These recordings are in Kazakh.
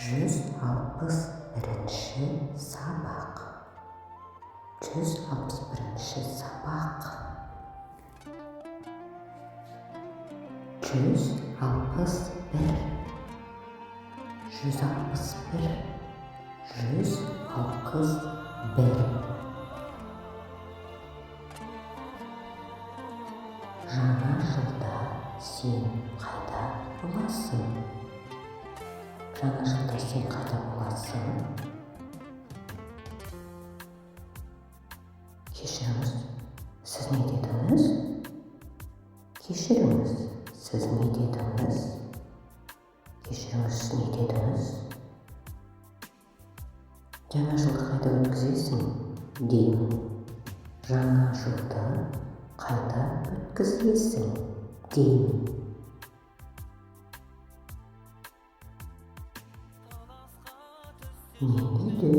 161-ші сабақ. 161-ші сабақ. 161, 161, 161. Жаңа жылда сен қайда боласың? Жаңа жылда сен қайда боласың? Кешіріңіз, сіз не дедіңіз? Кешіріңіз, сіз не дедіңіз? Кешіріңіз, сіз не дедіңіз? Жаңа жылды қайда өткізесің? Деймін. Жаңа жылды қайда өткізесің? Деймін. Мен үйде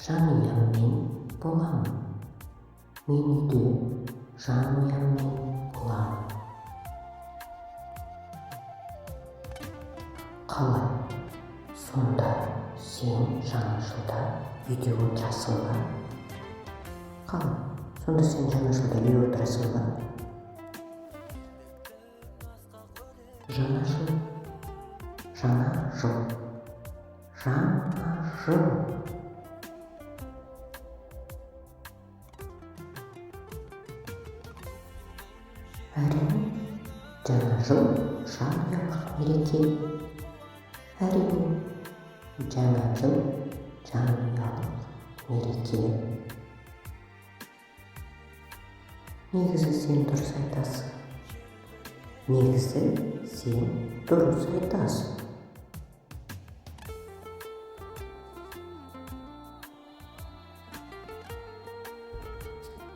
жанұяммен боламын. Мен үйде жанұяммен боламын. Қалай? Сонда сен жаңа жылда үйде отырасың ба? Қалай? Сонда сен жаңа жылда үйде отырасың ба? Жаңа жыл. Жаңа жыл. Жаңа жыл. Әрине, жаңа жыл жанұялық мереке. Әрине, жаңа жыл жанұялық мереке. Негізі сен дұрыс айтасың. Негізі сен дұрыс айтасың.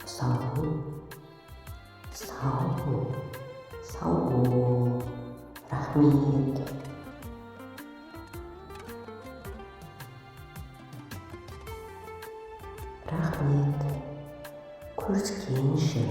Сау бол, сау бол, сау бол. Рахмет. Рахмет. Көріскенше.